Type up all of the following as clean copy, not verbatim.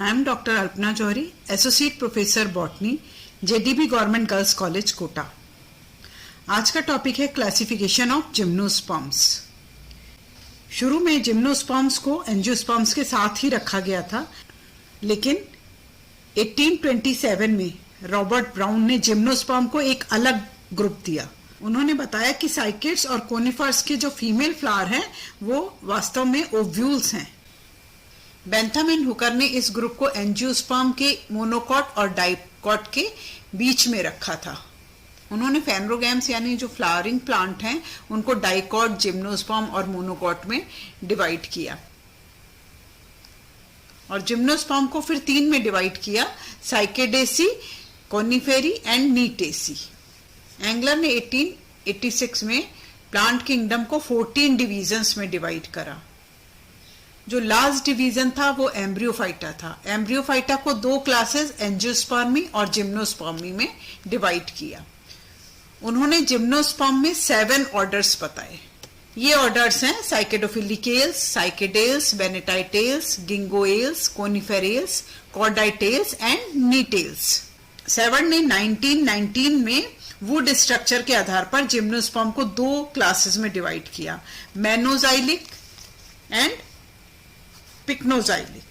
I am Dr. Alpna Johri, Associate Professor Botany, JDB Government Girls College, Kota. आज का topic है classification of gymnosperms. शुरू में gymnosperms को एंजियोस्पर्म्स के साथ ही रखा गया था, लेकिन 1827 में रॉबर्ट ब्राउन ने जिम्नोस्पर्म को एक अलग ग्रुप दिया। उन्होंने बताया कि साइकेड्स और कोनिफर्स के जो फीमेल फ्लावर हैं वो वास्तव में ओव्यूल्स हैं। बेंथम एंड हुकर ने इस ग्रुप को एंजियोस्पर्म के मोनोकॉट और डाइकॉट के बीच में रखा था। उन्होंने फेनरोगैम्स यानी जो फ्लावरिंग प्लांट हैं उनको डाइकॉट, जिम्नोस्पर्म और मोनोकॉट में डिवाइड किया और जिम्नोस्पर्म को फिर 3 में डिवाइड किया, साइकेडेसी, कोनिफेरी एंड नीटेसी। एंगलर ने 1886 में प्लांट किंगडम को 14 डिवीजन्स में डिवाइड करा। जो लास्ट डिवीजन था वो एम्ब्रियोफाइटा था। एम्ब्रियोफाइटा को 2 क्लासेस एंजियोस्पर्मी और जिम्नोस्पर्मी में डिवाइड किया। उन्होंने जिम्नोस्पर्म में 7 ऑर्डर्स बताए। ये ऑर्डर्स हैं साइकेडोफिलिकेल्स, Cycadales, बेनेटाइटेल्स, गिंगोएल्स, coniferales, cordaitales and Gnetales. 7 ने 1919 में वुड स्ट्रक्चर के आधार पर जिम्नोस्पर्म को 2 क्लासेस में डिवाइड किया, मेनोजाइलिक एंड पिक्नोजाइलिक।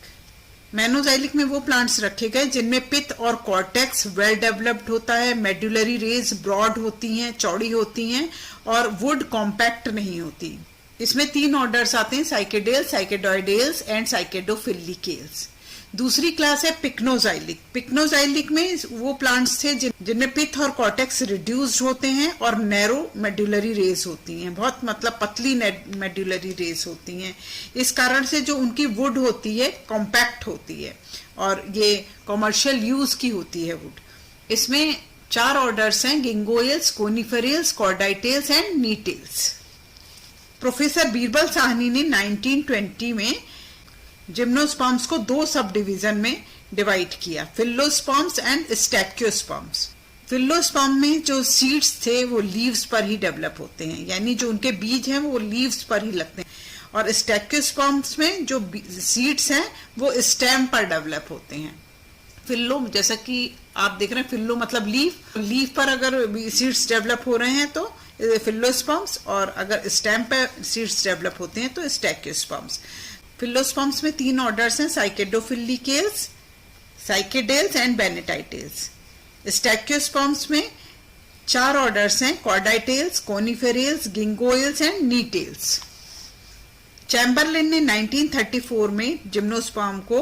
मेनोजाइलिक में वो प्लांट्स रखे गए जिनमें पित और कॉर्टेक्स वेल डेवलप्ड होता है, मेडुलरी रेज ब्रॉड होती हैं, चौड़ी होती हैं और वुड कॉम्पैक्ट नहीं होती। इसमें 3 ऑर्डर्स आते हैं, साइकेडेल्स, साइकेडोइडेल्स एंड साइकेडोफिलिकेल्स। दूसरी क्लास है पिक्नोजाइलिक। पिक्नोजाइलिक में वो प्लांट्स थे जिनमें पिथ और कॉर्टेक्स रिड्यूस्ड होते हैं और नैरो मेडुलरी रेज होती हैं, बहुत मतलब पतली मेडुलरी रेज होती हैं। इस कारण से जो उनकी वुड होती है कॉम्पैक्ट होती है और ये कॉमर्शियल यूज की होती है वुड। इसमें 4 ऑर्डर्स हैं, ginkgoales, coniferales, cordaitales and gnetales. Professor Birbal Sahni ने 1920 में जिम्नोस्पर्म्स को 2 सब डिवीजन में डिवाइड किया, फिल्लोस्पर्म्स एंड स्टैक्योस्पर्म्स। फिल्लोस्पर्म में जो सीड्स थे वो लीव्स पर ही डेवलप होते हैं, यानी जो उनके बीज हैं वो लीव्स पर ही लगते हैं, और स्टैक्योस्पर्म्स में जो सीड्स हैं वो स्टेम पर डेवलप होते हैं। फिल्लो जैसा कि आप देख रहे हैं, फिल्लो मतलब लीफ पर अगर सीड्स डेवलप हो रहे हैं तो फिल्लोस्पर्म्स, और अगर स्टेम पर सीड्स डेवलप होते हैं तो स्टैक्योस्पर्म्स। फिल्लोस्पर्म्स में 3 ऑर्डर्स हैं, साइकेडोफिलिकेल्स, साइकेडेल्स एंड बेनेटाइटेल्स। स्टैक्योस्पर्म्स में 4 ऑर्डर्स हैं, कॉर्डाइटेल्स, कोनिफेरेल्स, गिंगोएल्स एंड नीटेल्स। चैम्बरलिन ने 1934 में जिम्नोस्पर्म को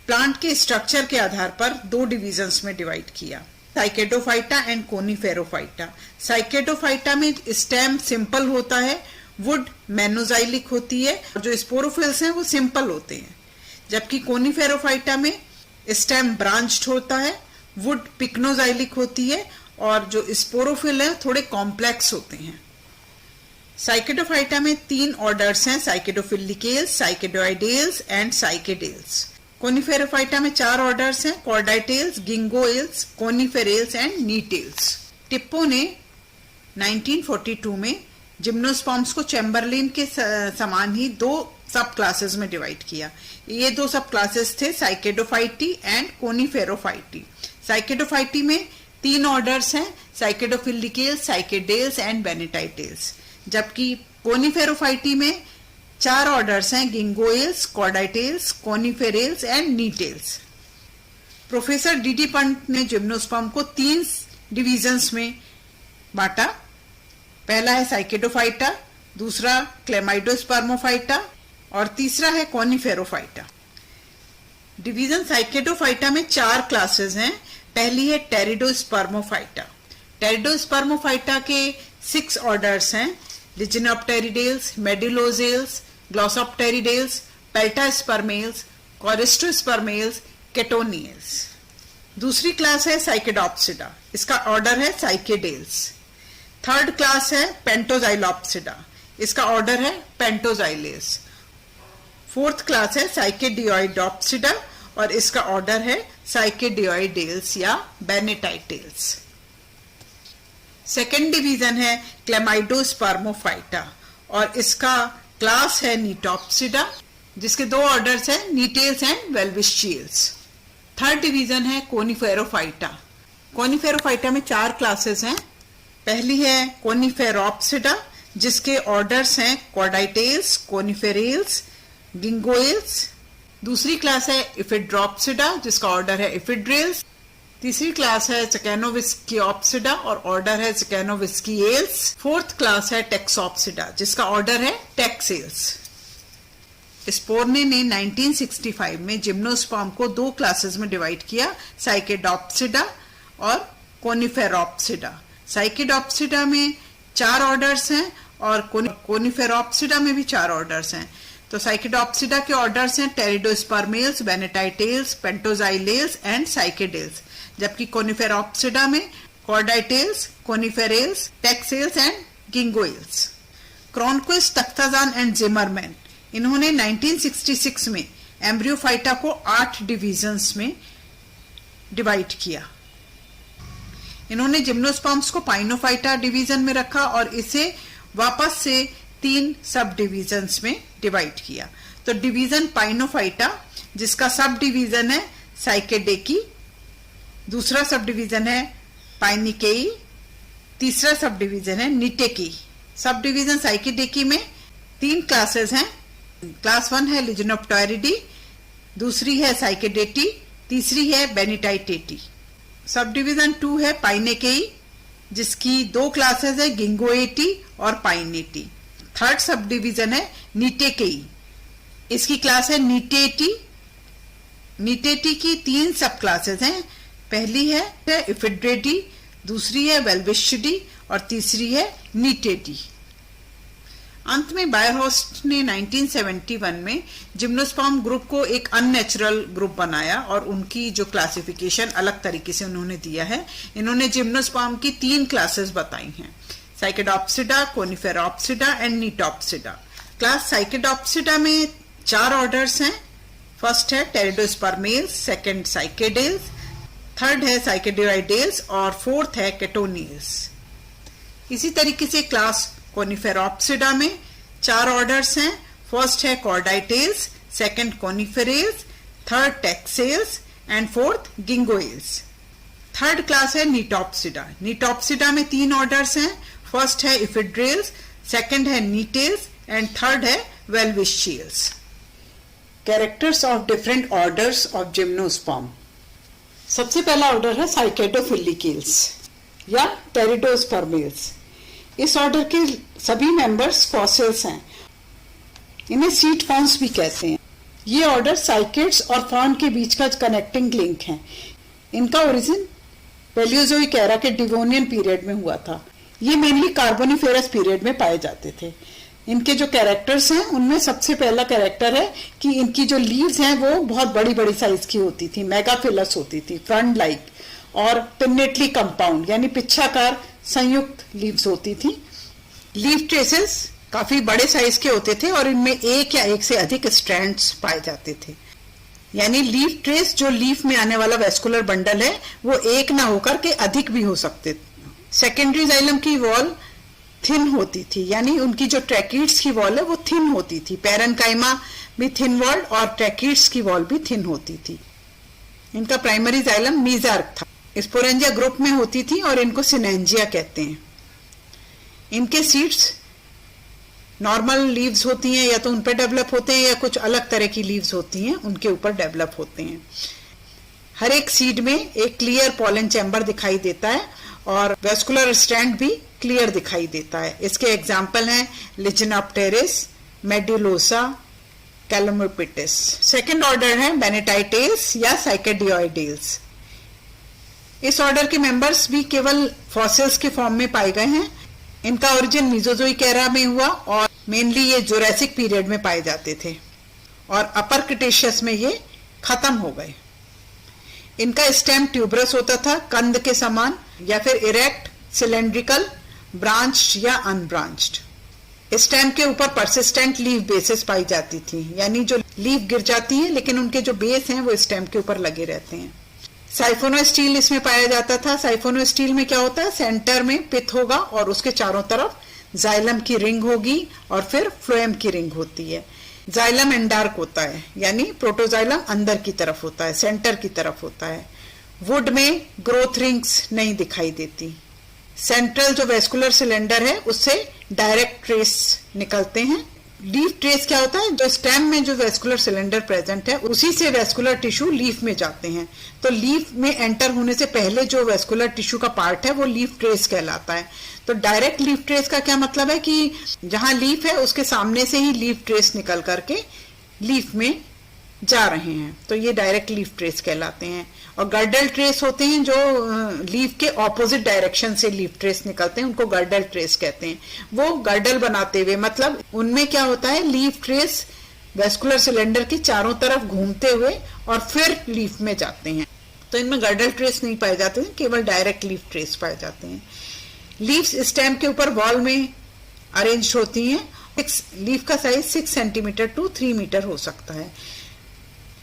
प्लांट के स्ट्रक्चर के आधार पर 2 डिवीजन्स में डिवाइड किया, साइकेडोफाइटा एंड कोनिफेरोफाइटा। साइकेडोफाइटा में स्टेम सिंपल होता है, वुड मेनोजाइलिक होती है और जो स्पोरोफिल्स हैं वो सिंपल होते हैं, जबकि कोनिफेरोफाइटा में स्टेम ब्रांच्ड होता है, वुड पिक्नोजाइलिक होती है और जो स्पोरोफिल है थोड़े कॉम्प्लेक्स होते हैं। साइकेडोफाइटा में 3 ऑर्डर्स हैं, साइकेडोफिलिकेल्स, साइकेडोइडेल्स एंड साइकेडेल्स। कोनिफेरोफाइटा में 4 ऑर्डर्स हैं, कॉर्डाइटेल्स, गिंगोएल्स, कोनिफेरेल्स एंड नीटेल्स। टिप्पो ने 1942 में जिम्नोस्पर्म्स को चैम्बरलिन के समान ही 2 सब क्लासेस में डिवाइड किया। ये 2 सब क्लासेस थे, साइकेडोफाइटी एंड कोनिफेरोफाइटी। साइकेडोफाइटी में 3 ऑर्डर्स हैं, साइकेडोफिलिकेल्स, साइकेडेल्स एंड बेनेटाइटेल्स, जबकि कोनिफेरोफाइटी में 4 ऑर्डर्स हैं, ginkgoales, cordaitales, coniferales and gnetales. Professor D D Pant ने जिम्नोस्पर्म को 3 डिवीजन्स में बांटा। पहला है साइकेडोफाइटा, दूसरा क्लेमाइडोस्पर्मोफाइटा और तीसरा है कोनिफेरोफाइटा। डिवीजन साइकेडोफाइटा में 4 क्लासेस हैं। पहली है टेरिडोस्पर्मोफाइटा। टेरिडोस्पर्मोफाइटा के 6 ऑर्डर्स हैं, लिजिनोप्टेरिडेल्स, मेडुलोजेल्स, ग्लॉसोप्टेरिडेल्स, पेल्टास्पर्मेल्स, कोरिस्टोस्पर्मेल्स, केटोनियल्स। दूसरी क्लास है साइकेडोप्सिडा, इसका ऑर्डर है साइकेडेल्स। थर्ड क्लास है पेंटोजाइलोप्सिडा, इसका ऑर्डर है पेंटोजाइलेस। फोर्थ क्लास है साइकेडियोइडोप्सिडा और इसका ऑर्डर है साइकेडियोइडेल्स या बेनेटाइटेल्स। सेकेंड डिवीजन है क्लेमाइडोस्पर्मोफाइटा और इसका क्लास है नीटोप्सिडा। जिसके दो ऑर्डर्स हैं, नीटेल्स एंड वेल्विशियल्स। थर्ड डिवीजन है कोनिफेरोफाइटा। कोनिफेरोफाइटा में 4 क्लासेस हैं। पहली है कोनिफेरोप्सिडा, जिसके ऑर्डर्स हैं कॉर्डाइटेल्स, कोनिफेरेल्स, गिंगोएल्स। दूसरी क्लास है इफिड्रोप्सिडा, जिसका ऑर्डर है इफिड्रेल्स। तीसरी क्लास है चैकेनोविस्कियोप्सिडा और ऑर्डर है चैकेनोविस्किएल्स। फोर्थ क्लास है टेक्सोप्सिडा, जिसका ऑर्डर है टेक्सेल्स। स्पोर्ने ने 1965 में जिम्नोस्पर्म को 2 क्लासेस में डिवाइड किया, साइकेडोप्सिडा और कोनिफेरोप्सिडा। साइकेडोप्सिडा में 4 ऑर्डर्स हैं और कोनिफेरोप्सिडा में भी 4 ऑर्डर्स हैं। तो साइकेडोप्सिडा के ऑर्डर्स हैं टेरिडोस्पर्मेल्स, बेनेटाइटेल्स, पेंटोजाइलेल्स एंड साइकेडेल्स, जबकि कोनिफेरोप्सिडा में कॉर्डाइटेल्स, कोनिफेरेल्स, टेक्सेल्स एंड गिंगोएल्स। क्रॉनक्विस्ट, तख्ताजान एंड जिमरमैन, इन्होंने 1966 में एम्ब्रियोफाइटा को 8 डिविजन्स में डिवाइड किया। इन्होंने जिम्नोस्पर्म्स को पाइनोफाइटा डिवीजन में रखा और इसे वापस से 3 सब डिविजन्स में डिवाइड किया। तो डिवीजन पाइनोफाइटा, जिसका सब डिवीजन है साइकेडेकी, दूसरा सब डिवीजन है पाइनिकेई, तीसरा सब डिवीजन है निटेकी। सब डिवीजन साइकेडेकी में 3 क्लासेस हैं। क्लास 1 है लिजनोप्टेरिडी, दूसरी है साइकेडेटी, तीसरी है बेनिटाइटेटी। सब डिवीजन 2 है पाइनेकेई, जिसकी 2 क्लासेस है गिंगोएटी और पाइनेटी। थर्ड सब डिवीजन है नीटेकेई, इसकी क्लास है नीटेटी। नीटेटी की 3 सब क्लासेस हैं। पहली है इफिड्रेटी, दूसरी है वेल्विशिडी और तीसरी है नीटेटी। अंत में बायरहोस्ट ने 1971 में जिम्नोस्पर्म ग्रुप को एक अननेचुरल ग्रुप बनाया और उनकी जो क्लासिफिकेशन अलग तरीके से उन्होंने दिया है। इन्होंने जिम्नोस्पर्म की 3 क्लासेस बताई हैं, साइकेडोप्सिडा, कोनिफेरोप्सिडा एंड नीटोप्सिडा। क्लास साइकेडोप्सिडा में 4 ऑर्डर्स हैं। फर्स्ट है टेरिडोस्पर्मेल्स, सेकंड साइकेडेल्स, थर्ड है साइकेडोइडेल्स और फोर्थ है केटोनियल्स। इसी तरीके से क्लास कोनिफेरोप्सिडा में 4 ऑर्डर्स हैं। फर्स्ट है cordaitales, second coniferales, third taxales and fourth ginkgoales. Third class है नीटोप्सिडा। नीटोप्सिडा में 3 ऑर्डर्स हैं। फर्स्ट है इफिड्रेल्स, सेकंड है नीटेल्स एंड थर्ड है welwitschiales. Characters of different orders of gymnosperm. सबसे पहला ऑर्डर है साइकेडोफिलिकेल्स या टेरिडोस्पर्मेल्स। इस ऑर्डर के सभी मेंबर्स फॉसिल्स हैं। इन्हें सीड फॉर्म्स भी कहते हैं। ये ऑर्डर साइकेड्स और फॉर्न के बीच का कनेक्टिंग लिंक है। इनका ओरिजिन पैलियोजोइक एरा के डिवोनियन पीरियड में हुआ था। ये मेनली कार्बोनिफेरस पीरियड में पाए जाते थे। इनके जो कैरेक्टर्स हैं उनमें सबसे पहला कैरेक्टर है कि इनकी जो लीव्स हैं वो बहुत बड़ी बड़ी साइज की होती थी, मेगाफिलस होती थी, फ्रंट लाइक, और पिन्नेटली कंपाउंड यानी पिच्छाकार संयुक्त लीव्स होती थी। लीफ ट्रेसेस काफी बड़े साइज के होते थे और इनमें एक या एक से अधिक स्ट्रैंड्स पाए जाते थे। यानी लीफ ट्रेस, जो लीफ में आने वाला वेस्कुलर बंडल है, वो एक ना होकर के अधिक भी हो सकते थे। सेकेंडरी जाइलम की वॉल थिन होती थी, यानी उनकी जो ट्रैकिड्स की वॉल है वो थिन होती थी। पैरेन्काइमा भी थिन वॉल्ड और ट्रैकिड्स की वॉल भी थिन होती थी। इनका प्राइमरी जाइलम मीजार्क था। स्पोरेंजिया ग्रुप में होती थी और इनको सिनेंजिया कहते हैं। इनके सीड्स नॉर्मल लीव्स होती हैं, या तो उन पर डेवलप होते हैं या कुछ अलग तरह की लीव्स होती हैं उनके ऊपर डेवलप होते हैं। हर एक सीड में एक क्लियर पॉलन चैम्बर दिखाई देता है और वेस्कुलर स्ट्रैंड भी क्लियर दिखाई देता है। इसके एग्जाम्पल हैं लिजनाप्टेरिस, मेडुलोसा, कैलोमोपिटिस। सेकेंड ऑर्डर है बेनेटाइटेल्स या साइकेडियोइडेल्स। इस ऑर्डर के मेंबर्स भी केवल फॉसिल्स के फॉर्म में पाए गए हैं। इनका ओरिजिन मीजोजोइक एरा में हुआ और मेनली ये जुरासिक पीरियड में पाए जाते थे और अपर क्रिटेशियस में ये खत्म हो गए। इनका स्टेम ट्यूबरस होता था, कंद के समान, या फिर इरेक्ट, सिलेंड्रिकल, ब्रांच्ड या अनब्रांच्ड। स्टेम के ऊपर परसिस्टेंट लीफ बेसेस पाई जाती थी, यानी जो लीफ गिर जाती है लेकिन उनके जो बेस हैं वो स्टेम के ऊपर लगे रहते हैं। साइफोनोस्टील इसमें पाया जाता था। साइफोनोस्टील में क्या होता है, सेंटर में पिथ होगा और उसके चारों तरफ जाइलम की रिंग होगी और फिर फ्लोएम की रिंग होती है। जाइलम एंडार्क होता है, यानी प्रोटोजाइलम अंदर की तरफ होता है, सेंटर की तरफ होता है। वुड में ग्रोथ रिंग्स नहीं दिखाई देती। सेंट्रल जो वेस्कुलर सिलेंडर है उससे डायरेक्ट ट्रेस निकलते हैं। लीफ ट्रेस क्या होता है? जो स्टेम में जो वेस्कुलर सिलेंडर प्रेजेंट है उसी से वेस्कुलर टिश्यू लीफ में जाते हैं। तो लीफ में एंटर होने से पहले जो वेस्कुलर टिश्यू का पार्ट है वो लीफ ट्रेस कहलाता है। तो डायरेक्ट लीफ ट्रेस का क्या मतलब है कि जहां लीफ है उसके सामने से ही लीफ ट्रेस निकल करके लीफ में जा रहे हैं, तो ये डायरेक्ट लीफ ट्रेस कहलाते हैं। और गर्डल ट्रेस होते हैं जो लीफ के ऑपोजिट डायरेक्शन से लीफ ट्रेस निकलते हैं, उनको गर्डल ट्रेस कहते हैं। वो गर्डल बनाते हुए, मतलब उनमें क्या होता है, लीफ ट्रेस वेस्कुलर सिलेंडर के चारों तरफ घूमते हुए और फिर लीफ में जाते हैं। तो इनमें गर्डल ट्रेस नहीं पाए जाते हैं, केवल डायरेक्ट लीफ ट्रेस पाए जाते हैं। लीव्स स्टेम के ऊपर वॉल में अरेंज होती हैं। लीफ का साइज 6 सेंटीमीटर टू 3 मीटर हो सकता है।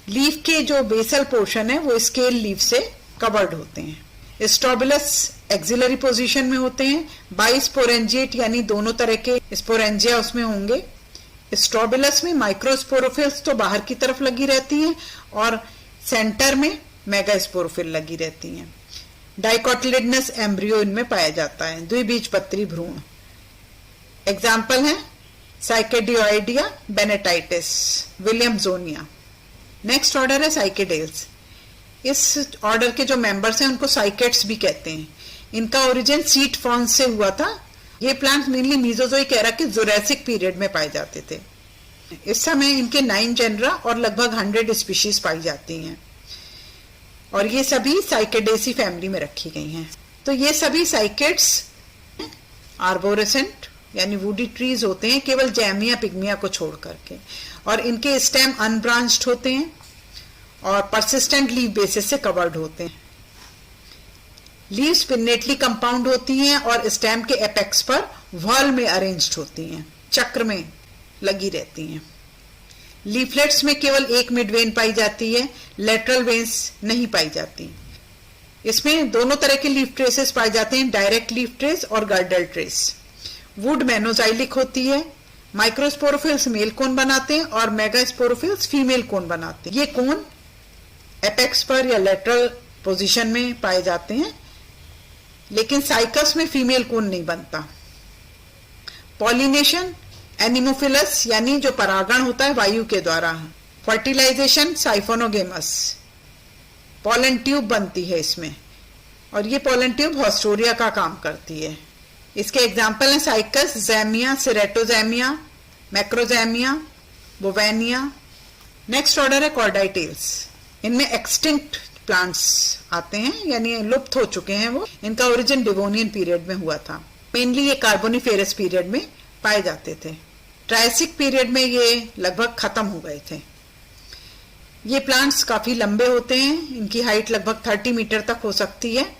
लीफ के जो बेसल पोर्शन है वो स्केल लीफ से कवर्ड होते हैं। स्ट्रोबिलस एक्सिलरी पोजीशन में होते हैं। बाइस्पोरेंजिएट यानी दोनों तरह के स्पोरेंजिया उसमें होंगे। स्ट्रोबिलस में माइक्रोस्पोरोफिल्स तो बाहर की तरफ लगी रहती हैं और सेंटर में मेगास्पोरोफिल लगी रहती हैं। डाइकोटिलिडनस एम्ब्रियो इनमें पाया जाता है, द्विबीजपत्री भ्रूण। एग्जाम्पल है साइकेडियोइडिया, बेनेटाइटिस, विलियमसोनिया। नेक्स्ट ऑर्डर है साइकेडेल्स। इस ऑर्डर के जो मेंबर्स हैं उनको साइकेट्स भी कहते हैं। इनका ओरिजिन सीट फॉर्म्स से हुआ था। ये प्लांट्स मेनली मीजोजोइक एरा के जुरासिक पीरियड में पाए जाते थे। इस समय इनके 9 जेनरा और लगभग 100 स्पीशीज पाई जाती हैं और ये सभी साइकेडेसी फैमिली में रखी गई हैं। तो ये सभी साइकेट्स आर्बोरेसेंट यानी वुडी ट्रीज होते हैं, केवल जैमिया पिग्मिया को छोड़ करके, और इनके स्टेम अनब्रांच्ड होते हैं और परसिस्टेंट लीफ बेसिस से कवर्ड होते हैं। लीव्स पिन्नेटली कंपाउंड होती हैं और स्टेम के एपेक्स पर व्हर्ल में अरेंज्ड होती हैं, चक्र में लगी रहती हैं। लीफलेट्स में केवल एक मिड वेन पाई जाती है, लेटरल वेन्स नहीं पाई जाती। इसमें दोनों तरह के लीफ ट्रेसेस पाए जाते हैं, डायरेक्ट लीफ ट्रेस और गर्डल ट्रेस। वुड मेनोजाइलिक होती है। माइक्रोस्पोरोफिल्स मेल कोन बनाते हैं और मेगास्पोरोफिल्स फीमेल कोन बनाते हैं। ये कोन एपेक्स पर या लेटरल पोजीशन में पाए जाते हैं, लेकिन साइकस में फीमेल कोन नहीं बनता। पॉलिनेशन एनिमोफिलस यानी जो परागण होता है वायु के द्वारा। फर्टिलाइजेशन साइफोनोगेमस, पॉलन ट्यूब बनती है इसमें, और ये पॉलन ट्यूब हॉस्टोरिया का काम करती है। इसके एग्जाम्पल हैं साइकस, जैमिया, सिरेटोजैमिया, मैक्रोजैमिया, बोवेनिया। नेक्स्ट ऑर्डर है कॉर्डाइटेल्स। इनमें एक्सटिंक्ट प्लांट्स आते हैं, यानी लुप्त हो चुके हैं वो। इनका ओरिजिन डिवोनियन पीरियड में हुआ था। मेनली ये कार्बोनिफेरस पीरियड में पाए जाते थे। ट्रायसिक पीरियड में ये लगभग खत्म हो गए थे। ये प्लांट्स काफी लंबे होते हैं, इनकी हाइट लगभग 30 मीटर तक हो सकती है।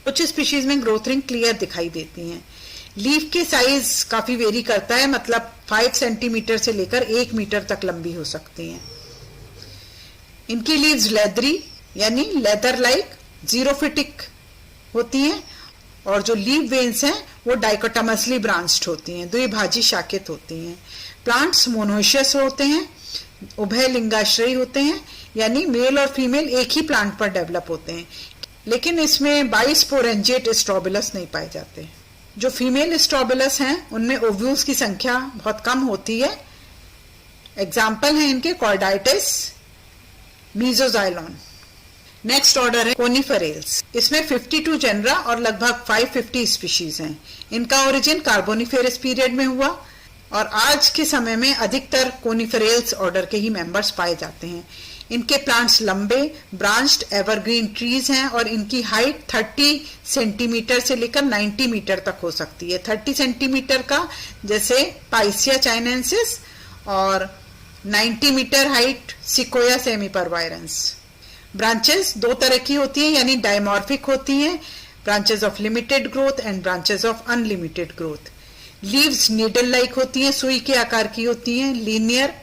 कुछ स्पीशीज में ग्रोथ रिंग क्लियर दिखाई देती हैं। लीफ के साइज काफी वेरी करता है, मतलब 5 सेंटीमीटर से लेकर 1 मीटर तक लंबी हो सकती हैं। इनकी लीव्स लेदरी यानी लेदर लाइक जीरोफिटिक होती हैं, और जो लीफ वेन्स हैं वो डाइकोटमसली ब्रांच्ड होती हैं, द्विभाजी शाखित होती हैं। प्लांट्स मोनोशियस होते हैं, उभय लिंगाश्रयी होते हैं, यानी मेल और फीमेल एक ही प्लांट पर डेवलप होते हैं, लेकिन इसमें बाइस्पोरेंजिएट स्ट्रोबिलस नहीं पाए जाते। जो फीमेल स्ट्रोबिलस हैं उनमें ओव्यूल्स की संख्या बहुत कम होती है। एग्जाम्पल है इनके कॉर्डाइटिस, मीजोजाइलॉन। नेक्स्ट ऑर्डर है कोनिफेरेल्स। इसमें 52 जेनरा और लगभग 550 स्पीशीज हैं। इनका ओरिजिन कार्बोनिफेरस पीरियड में हुआ और आज के समय में अधिकतर कोनिफेरेल्स ऑर्डर के ही मेंबर्स पाए जाते हैं। इनके प्लांट्स लंबे ब्रांच्ड एवरग्रीन ट्रीज हैं और इनकी हाइट 30 सेंटीमीटर से लेकर 90 मीटर तक हो सकती है। 30 सेंटीमीटर का जैसे पाइसिया चाइनेंसिस और 90 मीटर हाइट सिकोया सेमीपरवायरेंस। ब्रांचेस दो तरह की होती हैं, यानी डायमॉर्फिक होती हैं, branches of limited growth and branches of unlimited growth. Leaves needle like होती हैं, सुई के आकार की होती हैं, लीनियर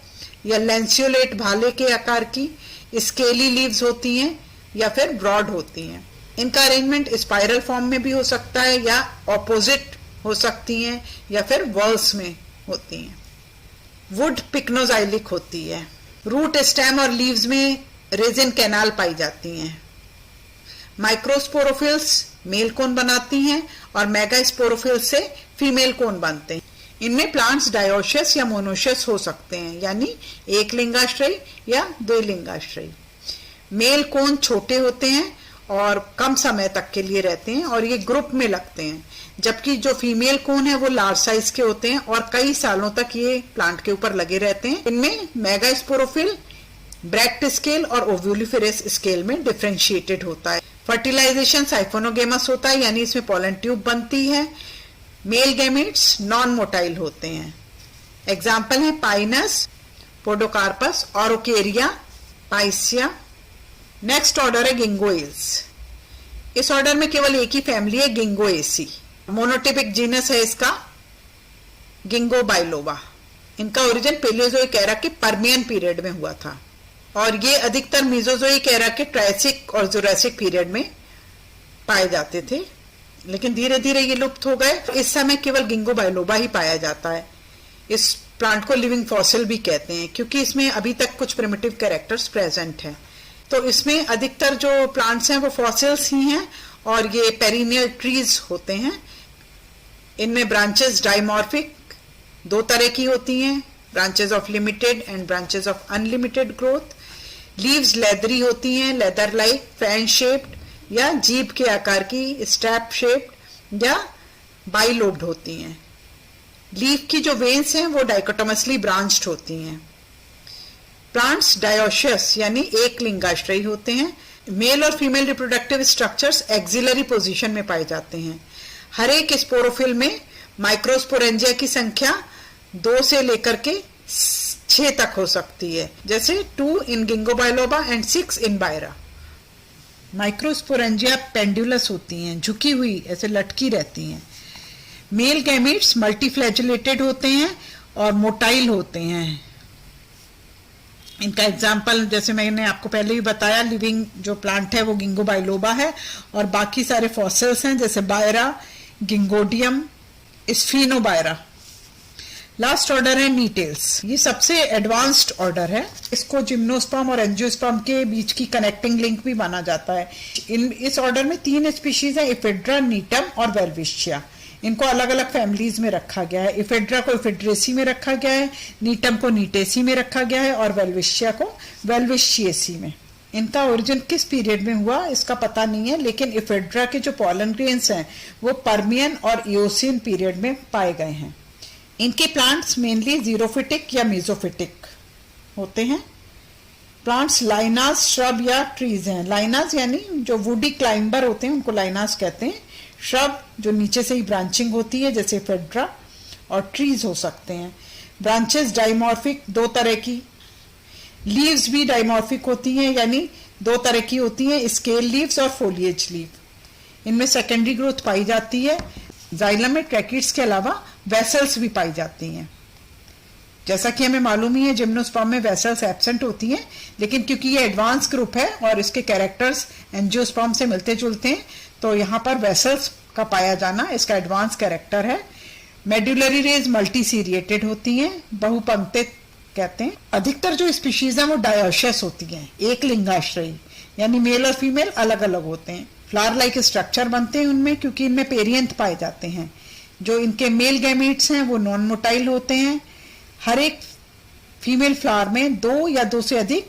या लैंसियोलेट भाले के आकार की। स्केली लीव्स होती हैं या फिर ब्रॉड होती हैं। इनका अरेंजमेंट स्पाइरल फॉर्म में भी हो सकता है या ऑपोजिट हो सकती हैं या फिर वर्ल्स में होती हैं। वुड पिक्नोजाइलिक होती है। रूट, स्टेम और लीव्स में रेजिन कैनाल पाई जाती हैं। माइक्रोस्पोरोफिल्स मेल कोन बनाती हैं और मेगास्पोरोफिल्स से फीमेल कोन बनते हैं। इनमें प्लांट्स डायोशियस या मोनोशियस हो सकते हैं, यानी एक लिंगाश्रयी या द्विलिंगाश्रयी। मेल कोन छोटे होते हैं और कम समय तक के लिए रहते हैं और ये ग्रुप में लगते हैं, जबकि जो फीमेल कोन है वो लार्ज साइज के होते हैं और कई सालों तक ये प्लांट के ऊपर लगे रहते हैं। इनमें मेगास्पोरोफिल ब्रैक्ट स्केल और ओव्यूलिफेरस स्केल में डिफरेंशिएटेड होता है। फर्टिलाइजेशन साइफोनोगेमस होता है, यानी इसमें पोलन ट्यूब बनती है। मेल गैमेट्स नॉन मोटाइल होते हैं। एग्जाम्पल है पाइनस, पोडोकार्पस, ऑरोकेरिया, पाइसिया। नेक्स्ट ऑर्डर है गिंगोइल्स। इस ऑर्डर में केवल एक ही फैमिली है, गिंगोएसी। मोनोटिपिक जीनस है इसका गिंगो बाइलोबा। इनका ओरिजिन पेलियोजोइक एरा के पर्मियन पीरियड में हुआ था और ये अधिकतर मीजोजोइक एरा के ट्रायसिक और जुरासिक पीरियड में पाए जाते थे, लेकिन धीरे धीरे ये लुप्त हो गए। इस समय केवल गिंगो बाइलोबा ही पाया जाता है। इस प्लांट को लिविंग फॉसिल भी कहते हैं क्योंकि इसमें अभी तक कुछ प्रिमिटिव कैरेक्टर्स प्रेजेंट हैं। तो इसमें अधिकतर जो प्लांट्स हैं वो फॉसिल्स ही हैं और ये पेरिनियल ट्रीज होते हैं। इनमें ब्रांचेस डाइमॉर्फिक दो तरह की होती हैं, branches of limited and branches of unlimited growth. Leaves leathery होती हैं, लेदर लाइक, फैन शेप्ड या जीभ के आकार की, स्ट्रैप शेप्ड या बाइलोब्ड होती हैं। लीफ की जो वेन्स हैं वो डाइकोटोमसली ब्रांच्ड होती हैं। प्लांट्स डायोशियस यानी एक लिंगाश्रयी होते हैं। मेल और female reproductive structures axillary position में पाए जाते हैं। हर एक स्पोरोफिल में माइक्रोस्पोरेंजिया की संख्या 2 से लेकर के 6 तक हो सकती है, जैसे 2 in Ginkgo biloba and 6 in Baiera. Microsporangia pendulous होती हैं, झुकी हुई ऐसे लटकी रहती हैं। मेल गैमेट्स मल्टीफ्लैजिलेटेड होते हैं और मोटाइल होते हैं। इनका एग्जाम्पल जैसे मैंने आपको पहले ही बताया, लिविंग जो प्लांट है वो गिंगो बाइलोबा है और बाकी सारे फॉसिल्स हैं जैसे बायरा, गिंगोडियम, स्फीनोबायरा। लास्ट ऑर्डर है नीटेल्स। ये सबसे एडवांस्ड ऑर्डर है। इसको जिम्नोस्पर्म और एंजियोस्पर्म के बीच की कनेक्टिंग लिंक भी माना जाता है। इस ऑर्डर में 3 स्पीशीज है, इफेड्रा, नीटम और वेल्विशिया। इनको अलग अलग फैमिलीज में रखा गया है। इफेड्रा को इफेड्रेसी में रखा गया है, नीटम को नीटेसी में रखा गया है और वेल्विशिया को वेल्विशिएसी में। इनका ओरिजिन किस पीरियड में हुआ इसका पता नहीं है, लेकिन इफेड्रा के जो पॉलन ग्रेन्स हैं वो पर्मियन और इओसिन पीरियड में पाए गए हैं। इनके प्लांट्स मेनली जीरोफिटिक या मेसोफिटिक होते हैं। प्लांट्स लाइनास, श्रब या ट्रीज हैं। लाइनास यानी जो वुडी क्लाइंबर होते हैं उनको लाइनास कहते हैं। श्रब जो नीचे से ही ब्रांचिंग होती है जैसे फेड्रा, और ट्रीज हो सकते हैं। ब्रांचेस डाइमॉर्फिक 2 तरह की। लीव्स भी डाइमॉर्फिक होती हैं, यानी 2 तरह की होती हैं, स्केल लीव्स और फोलिएज लीव। इनमें सेकेंडरी ग्रोथ पाई जाती है। जाइलम में ट्रैकिड्स के अलावा वेसल्स भी पाई जाती हैं। जैसा कि हमें मालूम ही है जिम्नोस्पर्म में वेसल्स एब्सेंट होती हैं, लेकिन क्योंकि ये एडवांस ग्रुप है और इसके कैरेक्टर्स एंजियोस्पर्म से मिलते जुलते हैं तो यहाँ पर वेसल्स का पाया जाना इसका एडवांस कैरेक्टर है। मेडुलरी रेज मल्टीसीरिएटेड होती हैं, बहुपंक्तित कहते हैं। अधिकतर जो स्पीशीज हैं वो डायोशियस होती हैं, एक लिंगाश्रयी, यानी मेल और फीमेल अलग अलग होते हैं। फ्लावर लाइक स्ट्रक्चर बनते हैं उनमें क्योंकि इनमें पेरियंथ पाए जाते हैं। जो इनके मेल गैमेट्स हैं वो नॉन मोटाइल होते हैं। हर एक फीमेल फ्लावर में 2 या 2 से अधिक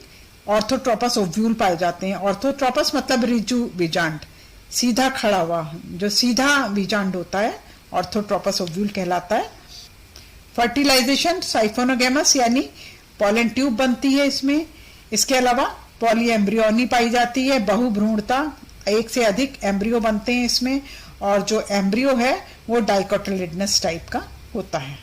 ऑर्थोट्रोपस ओव्यूल पाए जाते हैं। ऑर्थोट्रोपस मतलब रिजु बीजांड, सीधा खड़ा हुआ, जो सीधा बीजांड होता है ऑर्थोट्रोपस ओव्यूल कहलाता है। फर्टिलाइजेशन साइफोनोगेमस यानी पॉलन ट्यूब बनती है इसमें। इसके अलावा पॉलीएम्ब्रियोनी पाई जाती है, बहुभ्रूणता, 1 से अधिक एम्ब्रियो बनते हैं इसमें, और जो एम्ब्रियो है वो डाइकोटिलिडनस टाइप का होता है।